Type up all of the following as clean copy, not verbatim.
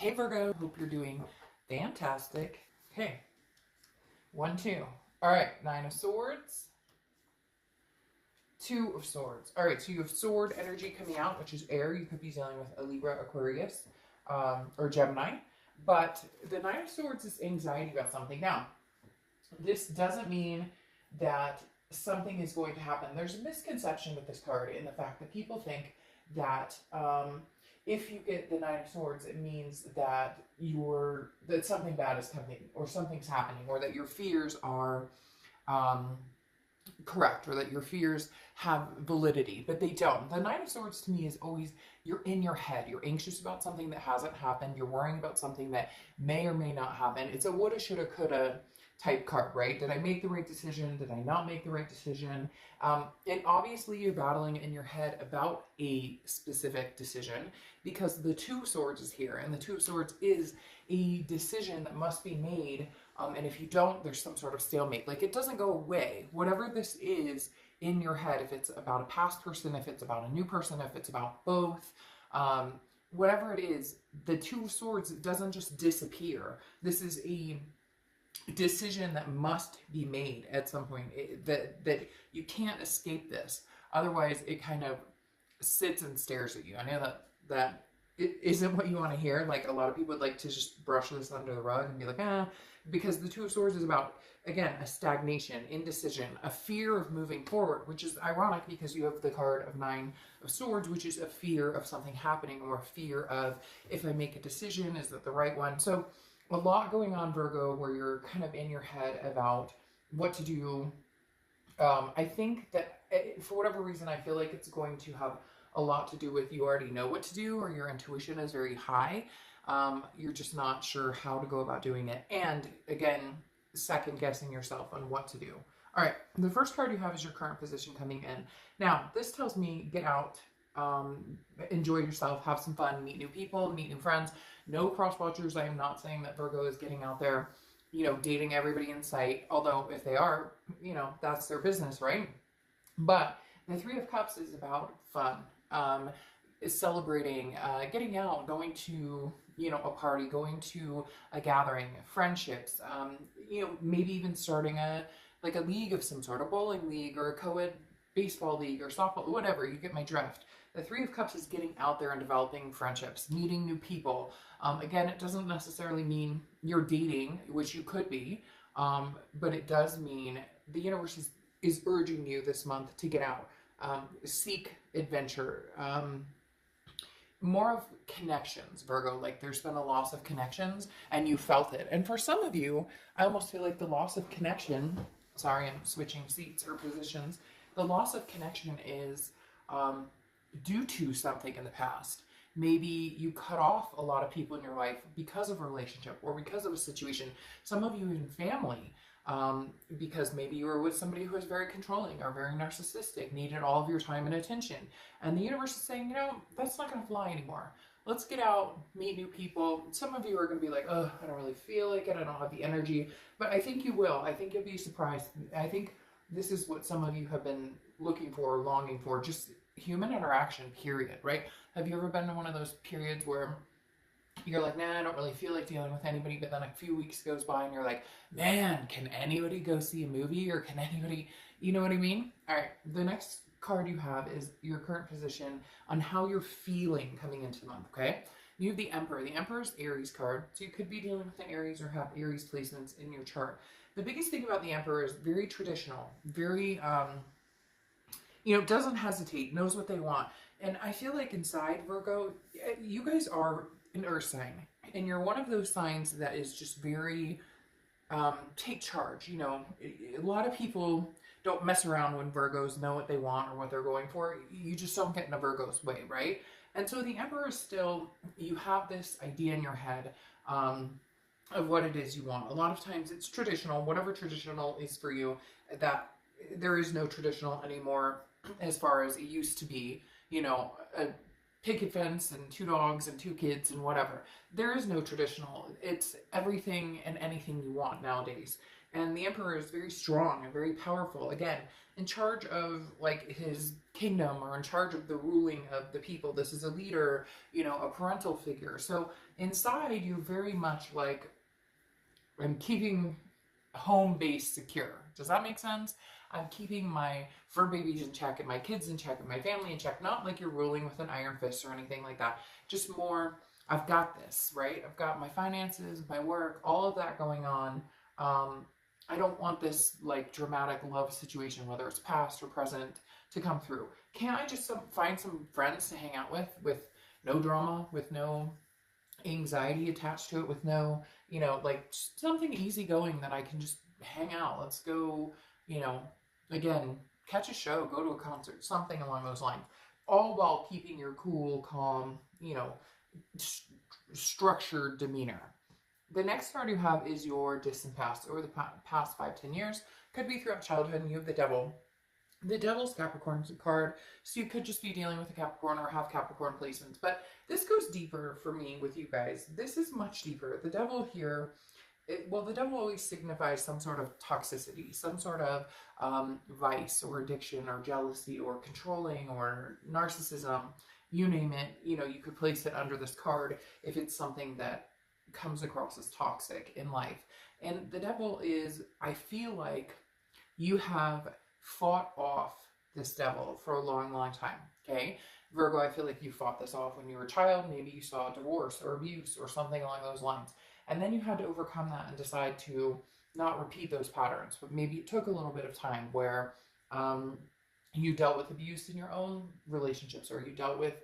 Hey Virgo, hope you're doing fantastic. Okay, 1, 2. All right, 9 of Swords, 2 of Swords. All right, so you have sword energy coming out, which is air. You could be dealing with a Libra, Aquarius, or Gemini. But the 9 of Swords is anxiety about something. Now, this doesn't mean that something is going to happen. There's a misconception with this card in the fact that people think that if you get the 9 of Swords, it means that that something bad is coming, or something's happening, or that your fears are correct, or that your fears have validity, but they don't. The 9 of Swords to me is always you're in your head. You're anxious about something that hasn't happened. You're worrying about something that may or may not happen. It's a woulda, shoulda, coulda type card, right? Did I make the right decision? Did I not make the right decision? And obviously you're battling in your head about a specific decision because the 2 of Swords is here, and the 2 of Swords is a decision that must be made. And if you don't, there's some sort of stalemate. Like, it doesn't go away. Whatever this is in your head, if it's about a past person, if it's about a new person, if it's about both, whatever it is, the 2 of Swords doesn't just disappear. This is a decision that must be made at some point, that you can't escape this. Otherwise, it kind of sits and stares at you. I know that it isn't what you want to hear. Like, a lot of people would like to just brush this under the rug and be like, because the 2 of Swords is about, again, a stagnation, indecision, a fear of moving forward, which is ironic because you have the card of 9 of Swords, which is a fear of something happening, or a fear of, if I make a decision, is that the right one? So a lot going on, Virgo, where you're kind of in your head about what to do. I think that for whatever reason, I feel like it's going to have a lot to do with you already know what to do, or your intuition is very high. You're just not sure how to go about doing it. And again, second guessing yourself on what to do. All right, the first card you have is your current position coming in. Now, this tells me get out, enjoy yourself, have some fun, meet new people, meet new friends. No cross watchers. I am not saying that Virgo is getting out there, dating everybody in sight. Although if they are, that's their business, right? But the 3 of Cups is about fun, is celebrating, getting out, going to, a party, going to a gathering, friendships, maybe even starting a league of some sort, a bowling league or a co-ed baseball league or softball, whatever. You get my drift. The 3 of Cups is getting out there and developing friendships, meeting new people. Again, it doesn't necessarily mean you're dating, which you could be, but it does mean the universe is urging you this month to get out, seek adventure, more of connections, Virgo. Like, there's been a loss of connections and you felt it. And for some of you, I almost feel like the loss of connection, sorry, I'm switching seats or positions. The loss of connection is due to something in the past. Maybe you cut off a lot of people in your life because of a relationship or because of a situation. Some of you in family, because maybe you were with somebody who was very controlling or very narcissistic, needed all of your time and attention. And the universe is saying, that's not going to fly anymore. Let's get out, meet new people. Some of you are going to be like, oh, I don't really feel like it. I don't have the energy. But I think you will. I think you'll be surprised. I think this is what some of you have been looking for, longing for, just human interaction, period, right? Have you ever been in one of those periods where you're like, nah, I don't really feel like dealing with anybody, but then a few weeks goes by and you're like, man, can anybody go see a movie, or can anybody, you know what I mean? All right, the next card you have is your current position on how you're feeling coming into the month, okay? You have the Emperor. The Emperor's Aries card, so you could be dealing with an Aries or have Aries placements in your chart. The biggest thing about the Emperor is very traditional, very, doesn't hesitate, knows what they want. And I feel like inside, Virgo, you guys are an earth sign, and you're one of those signs that is just very take charge. A lot of people don't mess around when Virgos know what they want or what they're going for. You just don't get in a Virgo's way, right? And so the Emperor is still, you have this idea in your head of what it is you want. A lot of times it's traditional, whatever traditional is for you. That there is no traditional anymore as far as it used to be, a picket fence and 2 dogs and 2 kids and whatever. There is no traditional. It's everything and anything you want nowadays. And the Emperor is very strong and very powerful. Again, in charge of his kingdom, or in charge of the ruling of the people. This is a leader, a parental figure. So inside you're very much like, I'm keeping home base secure. Does that make sense? I'm keeping my fur babies in check and my kids in check and my family in check. Not like you're ruling with an iron fist or anything like that. Just more, I've got this, right? I've got my finances, my work, all of that going on. I don't want this like dramatic love situation, whether it's past or present, to come through. Can't I just find some friends to hang out with no drama, with no anxiety attached to it, with no, like something easygoing that I can just hang out. Let's go, again, catch a show, go to a concert, something along those lines. All while keeping your cool, calm, structured demeanor. The next card you have is your distant past, over the past 5-10 years. Could be throughout childhood, and you have the devil. The devil's Capricorn card, so you could just be dealing with a Capricorn or have Capricorn placements. But this goes deeper for me with you guys. This is much deeper. The devil here, the devil always signifies some sort of toxicity, some sort of vice or addiction or jealousy or controlling or narcissism. You name it, you could place it under this card if it's something that comes across as toxic in life. And the devil is, I feel like you have fought off this devil for a long, long time, okay? Virgo, I feel like you fought this off when you were a child. Maybe you saw divorce or abuse or something along those lines. And then you had to overcome that and decide to not repeat those patterns. But maybe it took a little bit of time where you dealt with abuse in your own relationships, or you dealt with,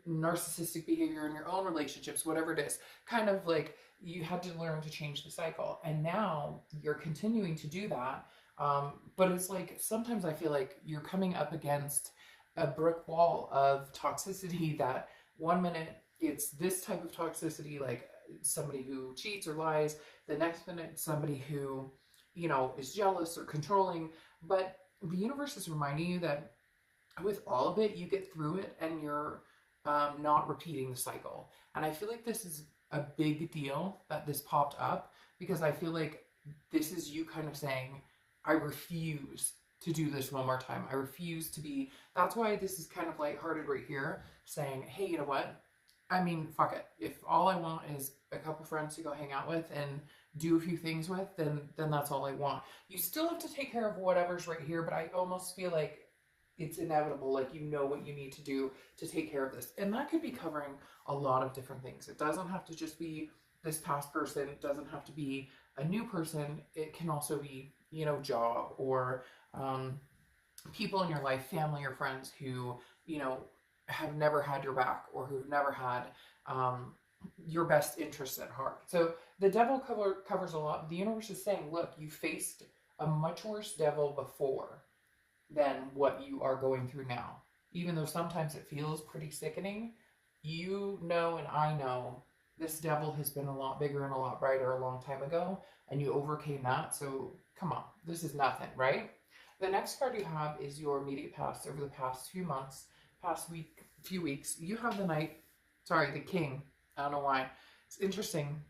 narcissistic behavior in your own relationships, whatever it is. Kind of like you had to learn to change the cycle. And now you're continuing to do that. But it's like, sometimes I feel like you're coming up against a brick wall of toxicity that one minute it's this type of toxicity, like somebody who cheats or lies. The next minute, somebody who, is jealous or controlling. But the universe is reminding you that with all of it, you get through it and you're not repeating the cycle. And I feel like this is a big deal that this popped up, because I feel like this is you kind of saying, I refuse to do this one more time. I refuse to be, that's why this is kind of lighthearted right here, saying, hey, you know what? I mean, fuck it. If all I want is a couple friends to go hang out with and do a few things with, then that's all I want. You still have to take care of whatever's right here, but I almost feel like it's inevitable, like what you need to do to take care of this. And that could be covering a lot of different things. It doesn't have to just be this past person. It doesn't have to be a new person. It can also be, job or people in your life, family or friends who, have never had your back, or who've never had your best interests at heart. So the devil covers a lot. The universe is saying, look, you faced a much worse devil before than what you are going through now. Even though sometimes it feels pretty sickening, and I know this devil has been a lot bigger and a lot brighter a long time ago, and you overcame that. So come on, this is nothing, right? The next card you have is your immediate past, over the past few months, few weeks. You have the king. I don't know why. It's interesting.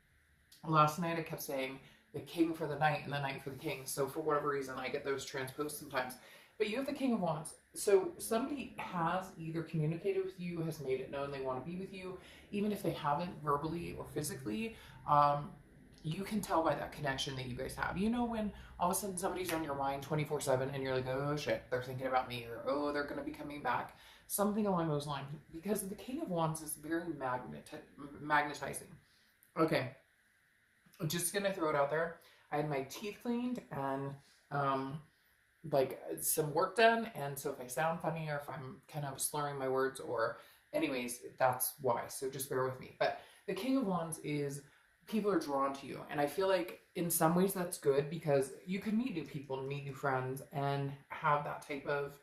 Last night I kept saying the king for the night and the night for the king. So for whatever reason, I get those transposed sometimes. But you have the King of Wands. So somebody has either communicated with you, has made it known they want to be with you, even if they haven't verbally or physically. You can tell by that connection that you guys have. When all of a sudden somebody's on your mind 24/7 and you're like, oh shit, they're thinking about me, or oh, they're going to be coming back. Something along those lines. Because the King of Wands is very magnetizing. Okay. I'm just going to throw it out there. I had my teeth cleaned and some work done, and so if I sound funny or if I'm kind of slurring my words, or anyways, that's why, so just bear with me. But the King of Wands is, people are drawn to you, and I feel like in some ways that's good, because you can meet new people and meet new friends and have that type of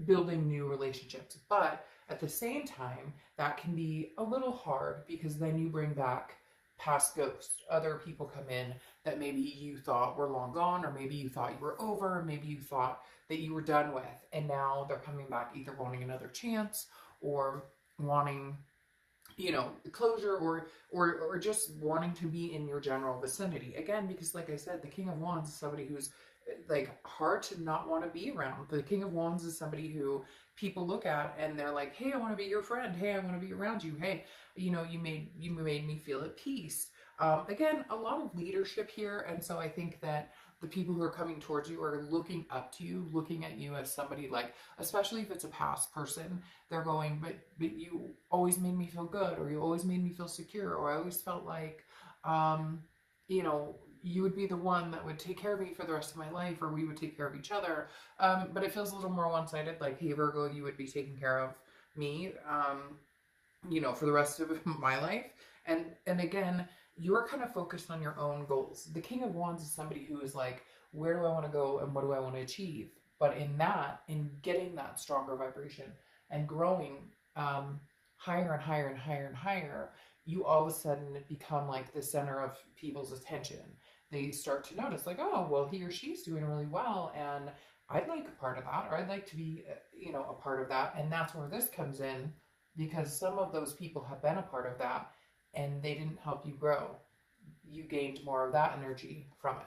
building new relationships. But at the same time, that can be a little hard, because then you bring back past ghosts. Other people come in that maybe you thought were long gone, or maybe you thought you were over, maybe you thought that you were done with, and now they're coming back either wanting another chance, or wanting, closure, or just wanting to be in your general vicinity. Again, because like I said, the King of Wands is somebody who's like hard to not want to be around. The King of Wands is somebody who people look at and they're like, hey, I want to be your friend. Hey, I want to be around you. Hey, you made me feel at peace. Again, a lot of leadership here, and so I think that the people who are coming towards you are looking up to you, looking at you as somebody like, especially if it's a past person, they're going, but you always made me feel good, or you always made me feel secure, or I always felt like, um, you know, you would be the one that would take care of me for the rest of my life, or we would take care of each other. But it feels a little more one-sided, like, hey, Virgo, you would be taking care of me, for the rest of my life. And again, you're kind of focused on your own goals. The King of Wands is somebody who is like, where do I want to go and what do I want to achieve? But in getting that stronger vibration and growing higher and higher and higher and higher, you all of a sudden become like the center of people's attention. They start to notice, like, oh, well, he or she's doing really well, and I'd like a part of that, or I'd like to be, a part of that. And that's where this comes in, because some of those people have been a part of that, and they didn't help you grow. You gained more of that energy from it.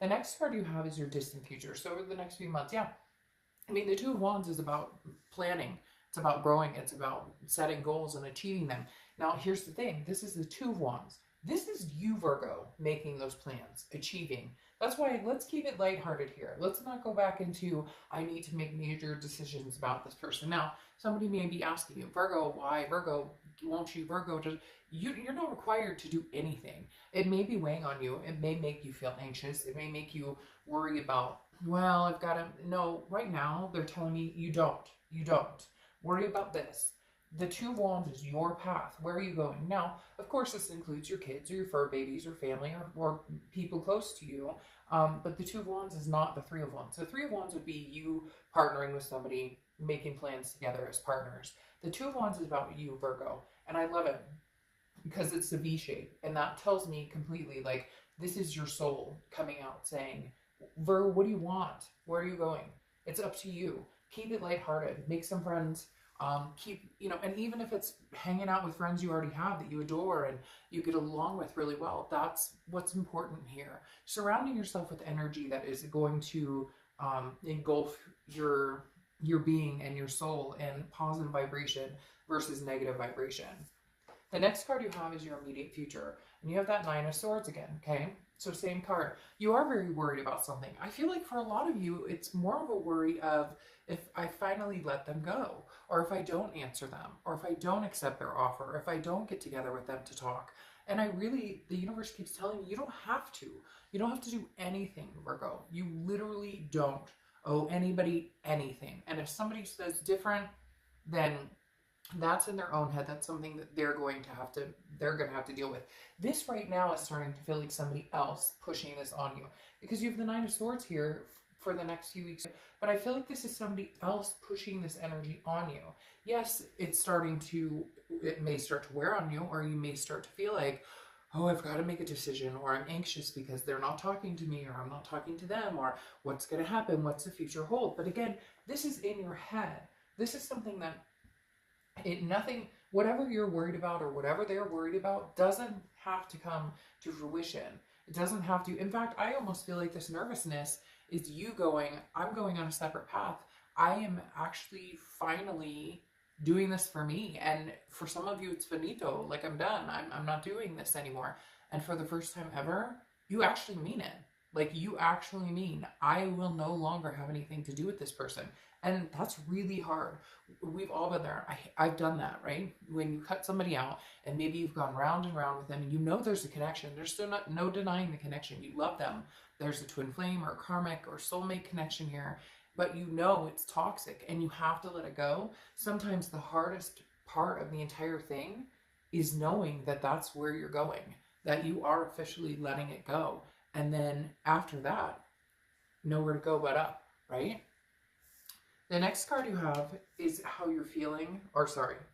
The next card you have is your distant future. So over the next few months, yeah. I mean, the Two of Wands is about planning. It's about growing. It's about setting goals and achieving them. Now, here's the thing. This is the Two of Wands. This is you, Virgo, making those plans, achieving. That's why let's keep it lighthearted here. Let's not go back into, I need to make major decisions about this person. Now, somebody may be asking you, Virgo, why? Virgo, won't you? Virgo, you're not required to do anything. It may be weighing on you. It may make you feel anxious. It may make you worry about, well, I've got to, no, right now they're telling me you don't. Worry about this. The Two of Wands is your path. Where are you going? Now, of course, this includes your kids or your fur babies or family or people close to you. But the Two of Wands is not the Three of Wands. The Three of Wands would be you partnering with somebody, making plans together as partners. The Two of Wands is about you, Virgo. And I love it because it's a V shape. And that tells me completely, like, this is your soul coming out saying, Virgo, what do you want? Where are you going? It's up to you. Keep it lighthearted. Make some friends. And even if it's hanging out with friends you already have that you adore and you get along with really well, that's what's important here. Surrounding yourself with energy that is going to engulf your being and your soul in positive vibration versus negative vibration. The next card you have is your immediate future. And you have that Nine of Swords again, okay? So same card. You are very worried about something. I feel like for a lot of you, it's more of a worry of if I finally let them go, or if I don't answer them, or if I don't accept their offer, or if I don't get together with them to talk. And the universe keeps telling me you don't have to. You don't have to do anything, Virgo. You literally don't owe anybody anything. And if somebody says different, then that's in their own head. That's something that they're going to have to deal with. This right now is starting to feel like somebody else pushing this on you, because you have the Nine of Swords here for the next few weeks. But I feel like this is somebody else pushing this energy on you. Yes, it may start to wear on you, or you may start to feel like, oh, I've got to make a decision, or I'm anxious because they're not talking to me, or I'm not talking to them, or what's going to happen, what's the future hold. But again, this is in your head. This is something that whatever you're worried about or whatever they're worried about doesn't have to come to fruition. It doesn't have to. In fact, I almost feel like this nervousness is you going, I'm going on a separate path. I am actually finally doing this for me. And for some of you, it's finito. Like, I'm done. I'm not doing this anymore. And for the first time ever, you actually mean it. Like, you actually mean, I will no longer have anything to do with this person. And that's really hard. We've all been there. I've done that, right? When you cut somebody out and maybe you've gone round and round with them and you know there's a connection. There's still no denying the connection. You love them. There's a twin flame or karmic or soulmate connection here, but you know it's toxic and you have to let it go. Sometimes the hardest part of the entire thing is knowing that that's where you're going, that you are officially letting it go. And then after that, nowhere to go but up, right? The next card you have is how you're feeling,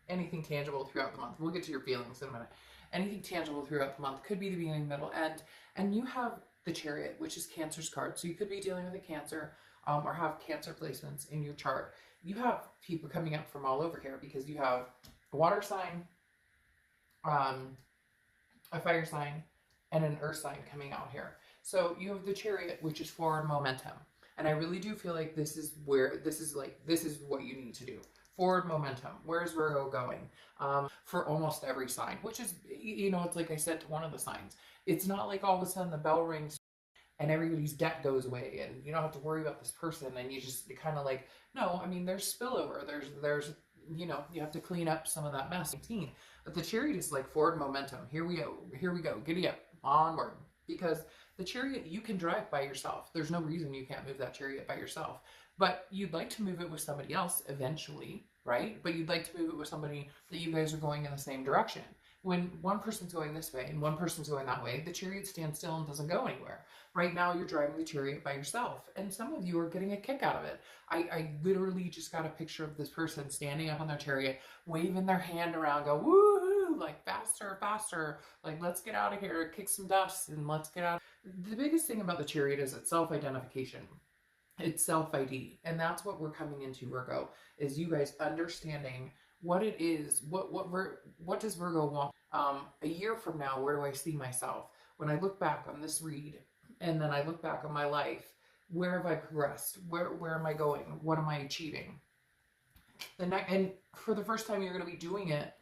anything tangible throughout the month. We'll get to your feelings in a minute. Anything tangible throughout the month could be the beginning, middle, end. And you have the Chariot, which is Cancer's card. So you could be dealing with a Cancer or have Cancer placements in your chart. You have people coming up from all over here because you have a water sign, a fire sign, and an earth sign coming out here. So you have the Chariot, which is forward momentum. And I really do feel like this is what you need to do. Forward momentum. Where's Virgo going? For almost every sign, which is, it's like I said to one of the signs. It's not like all of a sudden the bell rings and everybody's debt goes away and you don't have to worry about this person and you just kind of like, no, I mean, there's spillover. There's you have to clean up some of that mess. But the Chariot is like forward momentum. Here we go. Giddy up, onward. Because the Chariot, you can drive by yourself. There's no reason you can't move that Chariot by yourself. But you'd like to move it with somebody else eventually, right? But you'd like to move it with somebody that you guys are going in the same direction. When one person's going this way and one person's going that way, the Chariot stands still and doesn't go anywhere. Right now, you're driving the Chariot by yourself. And some of you are getting a kick out of it. I literally just got a picture of this person standing up on their Chariot, waving their hand around, go, woohoo, like faster, faster. Like, let's get out of here, kick some dust, and let's get out. The biggest thing about the Chariot is it's self-identification. It's self-ID. And that's what we're coming into, Virgo, is you guys understanding what it is, what does Virgo want? A year from now, where do I see myself? When I look back on this read, and then I look back on my life, where have I progressed? Where am I going? What am I achieving? And for the first time, you're going to be doing it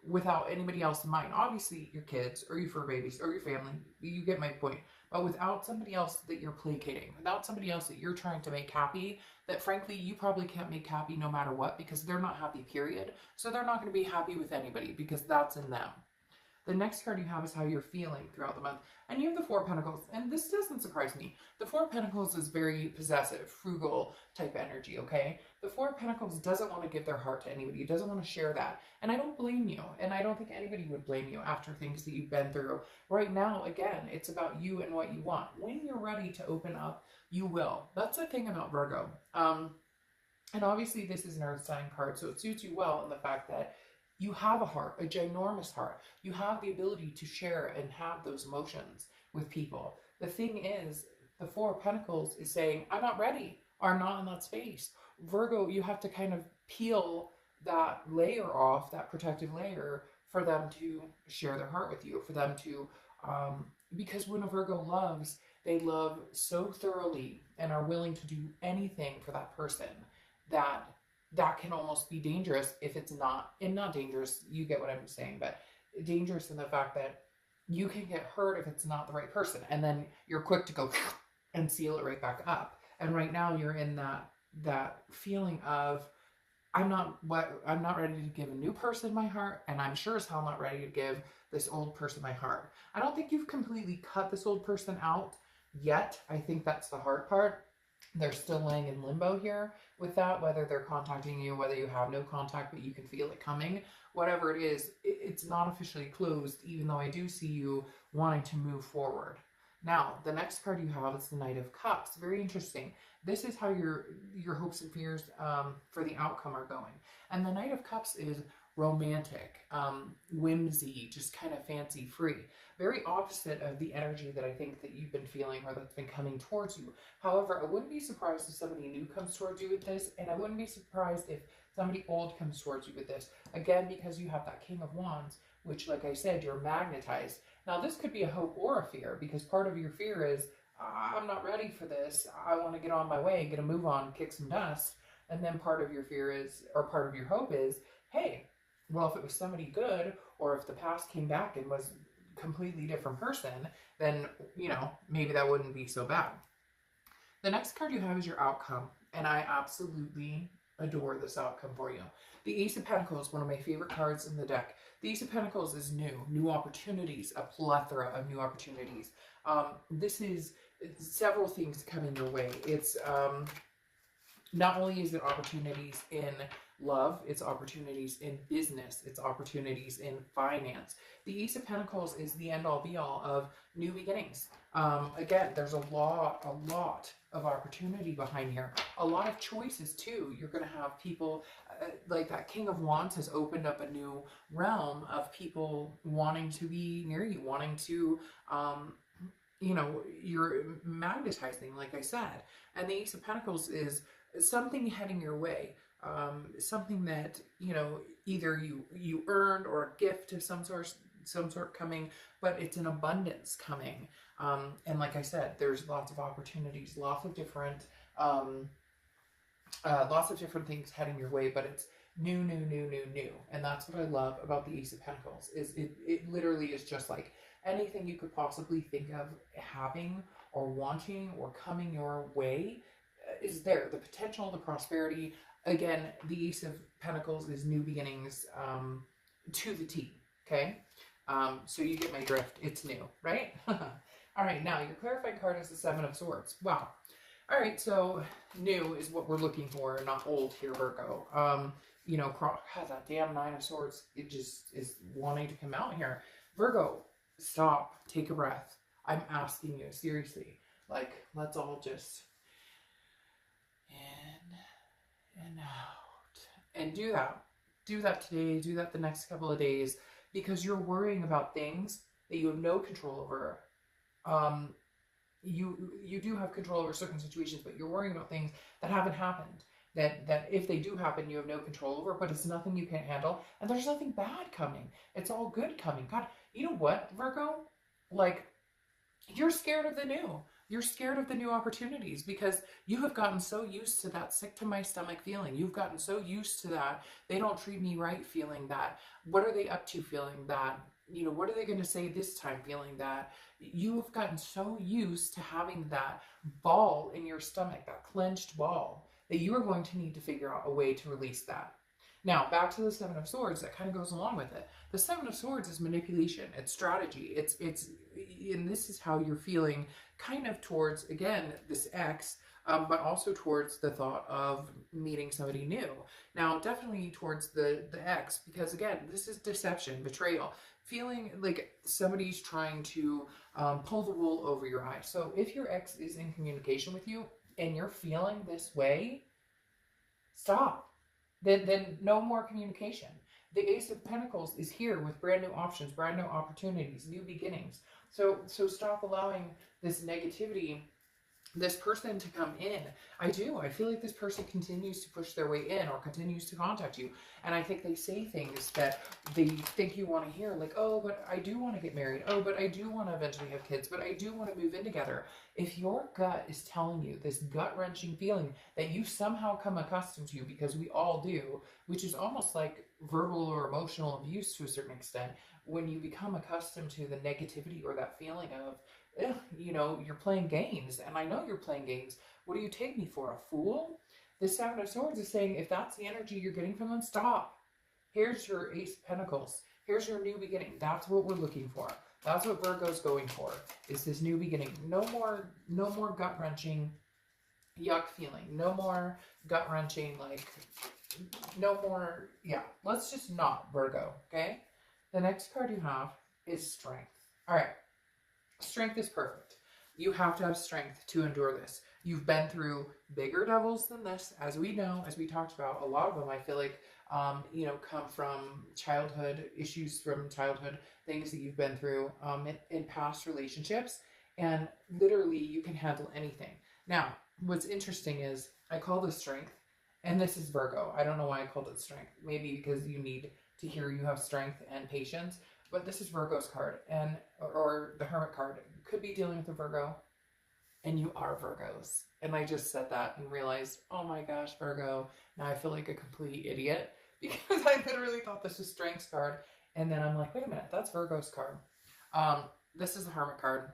without anybody else in mind. Obviously, your kids, or your fur babies, or your family. You get my point. But without somebody else that you're placating, without somebody else that you're trying to make happy, that frankly, you probably can't make happy no matter what, because they're not happy, period. So they're not going to be happy with anybody, because that's in them. The next card you have is how you're feeling throughout the month. And you have the Four of Pentacles. And this doesn't surprise me. The Four of Pentacles is very possessive, frugal type energy, okay? The Four of Pentacles doesn't want to give their heart to anybody. It doesn't want to share that. And I don't blame you. And I don't think anybody would blame you after things that you've been through. Right now, again, it's about you and what you want. When you're ready to open up, you will. That's the thing about Virgo. And obviously, this is an earth sign card, so it suits you well in the fact that you have a heart, a ginormous heart. You have the ability to share and have those emotions with people. The thing is, the Four of Pentacles is saying, I'm not ready, or I'm not in that space. Virgo, you have to kind of peel that layer off, that protective layer, for them to share their heart with you, for them to, because when a Virgo loves, they love so thoroughly and are willing to do anything for that person that can almost be dangerous if it's not, and not dangerous, you get what I'm saying, but dangerous in the fact that you can get hurt if it's not the right person, and then you're quick to go and seal it right back up. And right now you're in that feeling of, I'm not ready to give a new person my heart, and I'm sure as hell not ready to give this old person my heart. I don't think you've completely cut this old person out yet. I think that's the hard part. They're still laying in limbo here with that, whether they're contacting you, whether you have no contact, but you can feel it coming. Whatever it is, it's not officially closed, even though I do see you wanting to move forward. Now, the next card you have is the Knight of Cups. Very interesting. This is how your hopes and fears for the outcome are going. And the Knight of Cups is romantic, whimsy, just kind of fancy free. Very opposite of the energy that I think that you've been feeling or that's been coming towards you. However, I wouldn't be surprised if somebody new comes towards you with this, and I wouldn't be surprised if somebody old comes towards you with this. Again, because you have that King of Wands, which, like I said, you're magnetized. Now, this could be a hope or a fear, because part of your fear is, I'm not ready for this. I want to get on my way, get a move on, kick some dust. And then part of your fear is, or part of your hope is, hey, well, if it was somebody good, or if the past came back and was a completely different person, then, maybe that wouldn't be so bad. The next card you have is your outcome, and I absolutely adore this outcome for you. The Ace of Pentacles, one of my favorite cards in the deck. The Ace of Pentacles is new opportunities, a plethora of new opportunities. This is several things coming your way. It's not only is it opportunities in love, it's opportunities in business, it's opportunities in finance. The Ace of Pentacles is the end-all be-all of new beginnings. Again, there's a lot of opportunity behind here. A lot of choices too. You're going to have people, like that King of Wands has opened up a new realm of people wanting to be near you, wanting to, you're magnetizing, like I said. And the Ace of Pentacles is something heading your way. Something that, either you earned, or a gift of some some sort coming, but it's an abundance coming. And like I said, there's lots of opportunities, um, lots of different things heading your way, but it's new, new, new, new, new. And that's what I love about the Ace of Pentacles is it literally is just like anything you could possibly think of having or wanting or coming your way is there. The potential, the prosperity. Again, the Ace of Pentacles is new beginnings to the T. Okay? So you get my drift. It's new, right? All right, now your clarifying card is the Seven of Swords. Wow. All right, so new is what we're looking for, not old here, Virgo. You know, God, that damn Nine of Swords, it just is wanting to come out here. Virgo, stop, take a breath. I'm asking you, seriously. Like, let's all just in and out. And do that. Do that today, do that the next couple of days, because you're worrying about things that you have no control over. You do have control over certain situations, but you're worrying about things that haven't happened. That if they do happen, you have no control over, but it's nothing you can't handle. And there's nothing bad coming. It's all good coming. God, you know what, Virgo? Like, you're scared of the new. You're scared of the new opportunities because you have gotten so used to that sick to my stomach feeling. You've gotten so used to that they don't treat me right feeling that. What are they up to feeling that? You know, what are they going to say this time feeling that? You have gotten so used to having that ball in your stomach, that clenched ball, that you are going to need to figure out a way to release that. Now, back to the Seven of Swords, that kind of goes along with it. The Seven of Swords is manipulation, it's strategy, it's and this is how you're feeling kind of towards, again, this ex, but also towards the thought of meeting somebody new. Now, definitely towards the ex, because again, this is deception, betrayal, feeling like somebody's trying to pull the wool over your eyes. So if your ex is in communication with you and you're feeling this way, stop. Then no more communication. The Ace of Pentacles is here with brand new options, brand new opportunities, new beginnings. So stop allowing this negativity, this person to come in. I feel like this person continues to push their way in or continues to contact you. And I think they say things that they think you want to hear, like, oh, but I do want to get married. Oh, but I do want to eventually have kids. But I do want to move in together. If your gut is telling you this gut-wrenching feeling that you somehow come accustomed to, because we all do, which is almost like verbal or emotional abuse to a certain extent, when you become accustomed to the negativity or that feeling of, you know, you're playing games, and I know you're playing games. What do you take me for, a fool? The Seven of Swords is saying, if that's the energy you're getting from them, stop. Here's your Ace of Pentacles. Here's your new beginning. That's what we're looking for. That's what Virgo's going for, is this new beginning. No more gut-wrenching yuck feeling. No more gut-wrenching, like, no more, yeah. Let's just not, Virgo, okay? The next card you have is Strength. All right. Strength is perfect. You have to have strength to endure this. You've been through bigger devils than this, as we know, as we talked about. A lot of them, I feel like, you know, come from childhood, issues from childhood, things that you've been through in past relationships. And literally, you can handle anything. Now, what's interesting is I call this Strength, and this is Virgo. I don't know why I called it Strength. Maybe because you need to hear you have strength and patience. But this is Virgo's card, and or the Hermit card. Could be dealing with a Virgo, and you are Virgos. And I just said that and realized, oh my gosh, Virgo. Now I feel like a complete idiot because I literally thought this was Strength's card, and then I'm like, wait a minute, that's Virgo's card. This is the Hermit card.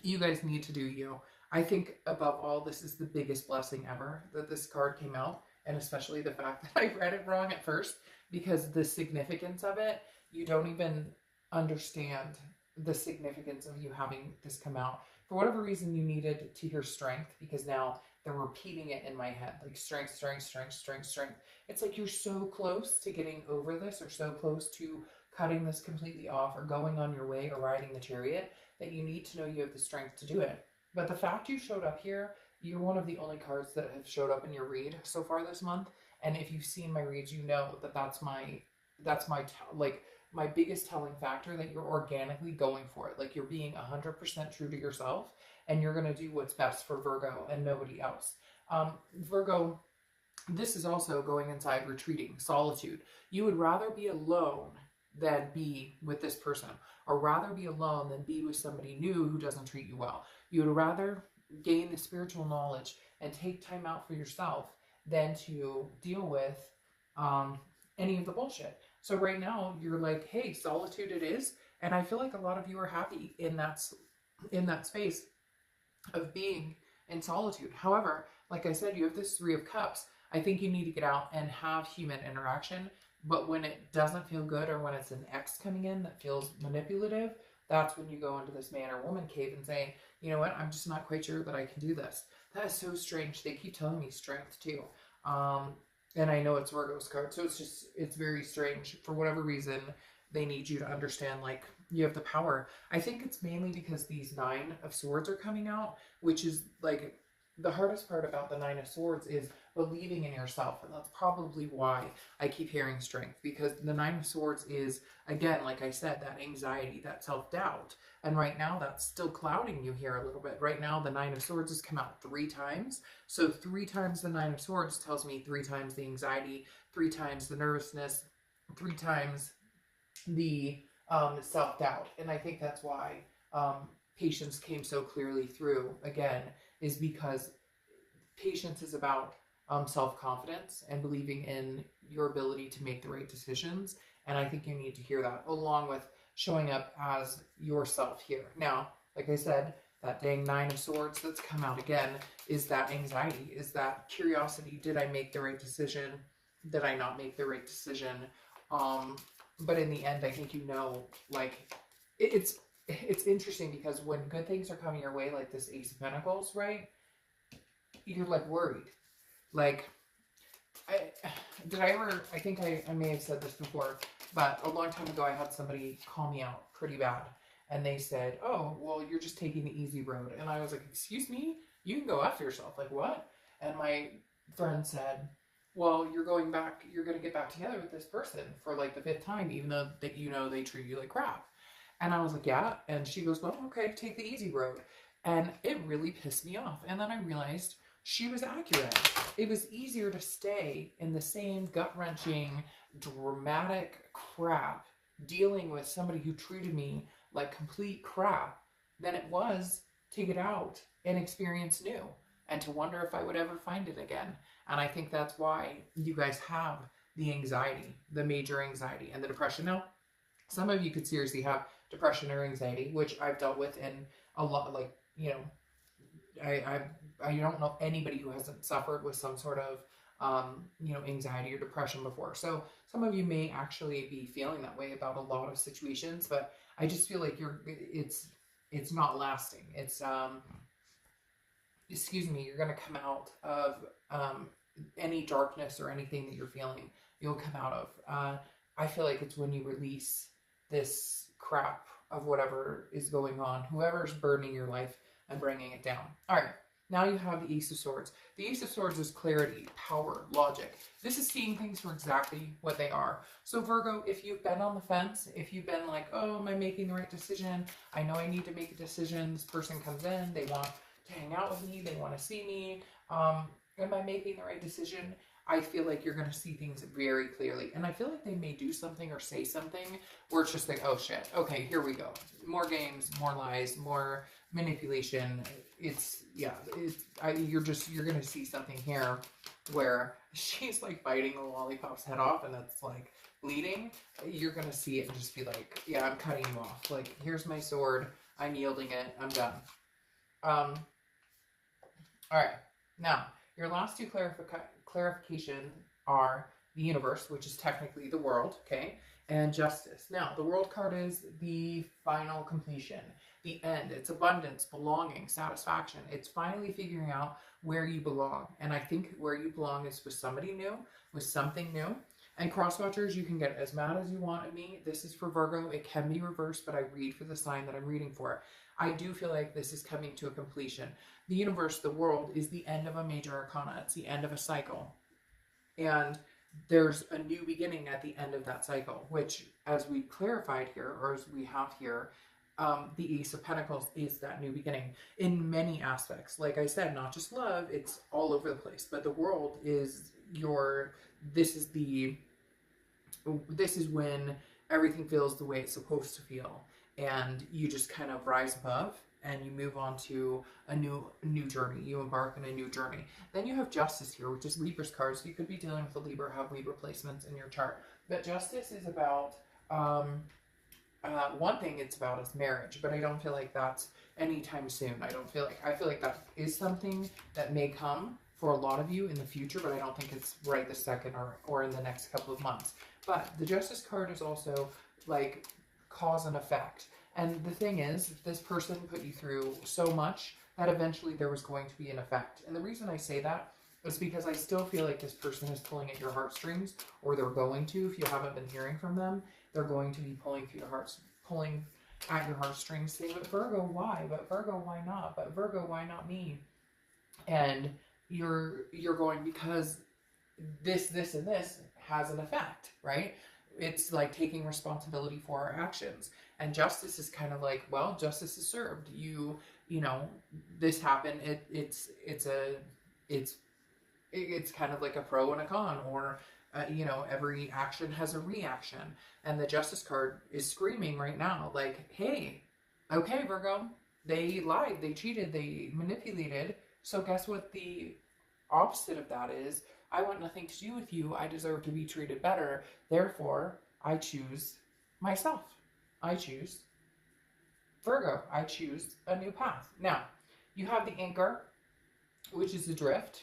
You guys need to do you. I think above all, this is the biggest blessing ever that this card came out, and especially the fact that I read it wrong at first, because the significance of it, you don't even understand the significance of you having this come out. For whatever reason, you needed to hear Strength, because now they're repeating it in my head, like strength, strength, strength, strength, strength. It's like you're so close to getting over this, or so close to cutting this completely off, or going on your way, or riding the chariot, that you need to know you have the strength to do it. But the fact you showed up here, you're one of the only cards that have showed up in your read so far this month. And if you've seen my reads, you know that that's my biggest telling factor, that you're organically going for it. Like, you're being 100% true to yourself, and you're going to do what's best for Virgo and nobody else. Virgo, this is also going inside, retreating, solitude. You would rather be alone than be with this person, or rather be alone than be with somebody new who doesn't treat you well. You would rather gain the spiritual knowledge and take time out for yourself than to deal with any of the bullshit. So right now you're like, hey, solitude it is, and I feel like a lot of you are happy in that space of being in solitude. However, like I said, you have this Three of Cups. I think you need to get out and have human interaction. But when it doesn't feel good, or when it's an ex coming in that feels manipulative, that's when you go into this man or woman cave and say, you know what, I'm just not quite sure that I can do this. That is so strange. They keep telling me strength too. And I know it's Virgo's card. So it's very strange. For whatever reason, they need you to understand, like, you have the power. I think it's mainly because these Nine of Swords are coming out, which is like the hardest part about the Nine of Swords is believing in yourself. And that's probably why I keep hearing strength, because the Nine of Swords is, again, like I said, that anxiety, that self-doubt. And right now that's still clouding you here a little bit. Right now the Nine of Swords has come out 3 times. So 3 times the Nine of Swords tells me 3 times the anxiety, 3 times the nervousness, 3 times the self-doubt. And I think that's why patience came so clearly through again, is because patience is about self-confidence and believing in your ability to make the right decisions. And I think you need to hear that along with showing up as yourself here. Now, like I said, that dang Nine of Swords that's come out again is that anxiety, is that curiosity. Did I make the right decision? Did I not make the right decision? But in the end, I think like, it's interesting because when good things are coming your way, like this Ace of Pentacles, right? You're like worried. Like, I think I may have said this before, but a long time ago I had somebody call me out pretty bad. And they said, oh, well, you're just taking the easy road. And I was like, excuse me? You can go after yourself. Like, what? And my friend said, well, you're going to get back together with this person for like the 5th time, even though that they treat you like crap. And I was like, yeah. And she goes, well, okay, take the easy road. And it really pissed me off. And then I realized she was accurate. It was easier to stay in the same gut-wrenching, dramatic crap, dealing with somebody who treated me like complete crap, than it was to get out and experience new, and to wonder if I would ever find it again. And I think that's why you guys have the anxiety, the major anxiety, and the depression. Now, some of you could seriously have depression or anxiety, which I've dealt with in a lot, like, I don't know anybody who hasn't suffered with some sort of, anxiety or depression before. So some of you may actually be feeling that way about a lot of situations, but I just feel like it's not lasting. It's, you're going to come out of, any darkness or anything that you're feeling, you'll come out of. I feel like it's when you release this crap of whatever is going on, whoever's burdening your life and bringing it down. All right. Now you have the Ace of Swords. The Ace of Swords is clarity, power, logic. This is seeing things for exactly what they are. So Virgo, if you've been on the fence, if you've been like, oh, am I making the right decision? I know I need to make a decision. This person comes in, they want to hang out with me, they want to see me. Am I making the right decision? I feel like you're going to see things very clearly. And I feel like they may do something or say something where it's just like, oh shit, okay, here we go. More games, more lies, more manipulation. You're going to see something here where she's like biting the lollipop's head off and it's like bleeding. You're going to see it and just be like, yeah, I'm cutting you off. Like, here's my sword. I'm yielding it. I'm done. All right. Now, your last 2 clarification are the universe, which is technically the world, okay, and justice. Now, the world card is the final completion, the end. It's abundance, belonging, satisfaction. It's finally figuring out where you belong. And I think where you belong is with somebody new, with something new. And cross watchers, you can get as mad as you want at me. This is for Virgo. It can be reversed, but I read for the sign that I'm reading for. I do feel like this is coming to a completion. The universe, the world, is the end of a major arcana. It's the end of a cycle. And there's a new beginning at the end of that cycle, which, as we clarified here, or as we have here, the Ace of Pentacles is that new beginning in many aspects. Like I said, not just love, it's all over the place. But the world is this is when everything feels the way it's supposed to feel, and you just kind of rise above and you move on to a new journey. You embark on a new journey. Then you have Justice here, which is Libra's card. So you could be dealing with a Libra, have Libra placements in your chart. But Justice is about one thing it's about is marriage, but I don't feel like that's anytime soon. I feel like that is something that may come for a lot of you in the future, but I don't think it's right this second or in the next couple of months. But the Justice card is also like cause and effect. And the thing is, this person put you through so much that eventually there was going to be an effect. And the reason I say that is because I still feel like this person is pulling at your heartstrings, or they're going to. If you haven't been hearing from them, they're going to be pulling at your heartstrings, saying, but Virgo, why? But Virgo, why not? But Virgo, why not me? And you're going, because this, and this has an effect, right? It's like taking responsibility for our actions. And Justice is kind of like, well, justice is served. You know, this happened. It's kind of like a pro and a con, or you know, every action has a reaction. And the Justice card is screaming right now, like, hey, okay, Virgo, they lied, they cheated, they manipulated. So guess what the opposite of that is? I want nothing to do with you. I deserve to be treated better. Therefore, I choose myself. I choose Virgo. I choose a new path. Now, you have the Anchor, which is adrift.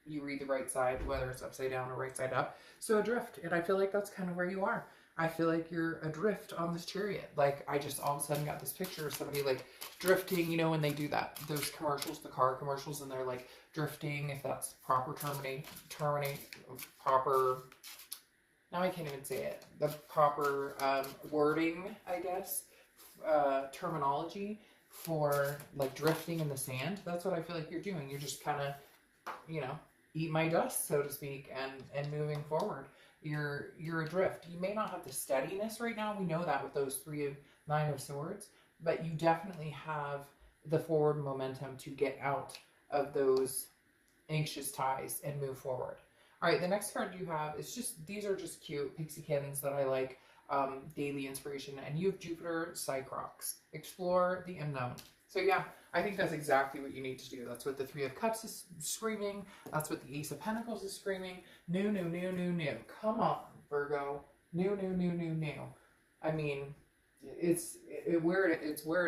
You read the right side, whether it's upside down or right side up. So adrift, and I feel like that's kind of where you are. I feel like you're adrift on this chariot. Like, I just all of a sudden got this picture of somebody like drifting, you know, when they do that, those commercials, the car commercials, and they're like drifting, if that's proper proper, now I can't even say it, the proper wording, I guess, terminology for like drifting in the sand. That's what I feel like you're doing. You're just kind of, you know, eat my dust, so to speak, and moving forward. You're adrift. You may not have the steadiness right now. We know that with those Nine of Swords, but you definitely have the forward momentum to get out of those anxious ties and move forward. All right, the next card you have is just, these are just cute pixiekins that I like, daily inspiration. And you have Jupiter Cycrox. Explore the unknown. So yeah, I think that's exactly what you need to do. That's what the Three of Cups is screaming. That's what the Ace of Pentacles is screaming. New. Come on, Virgo. New. I mean, it's where it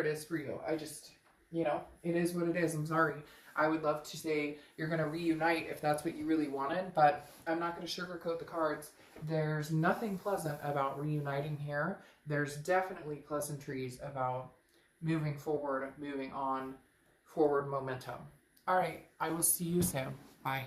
is for you. I just, you know, it is what it is. I'm sorry. I would love to say you're going to reunite if that's what you really wanted, but I'm not going to sugarcoat the cards. There's nothing pleasant about reuniting here. There's definitely pleasantries about moving forward, moving on, forward momentum. All right, I will see you soon. Bye.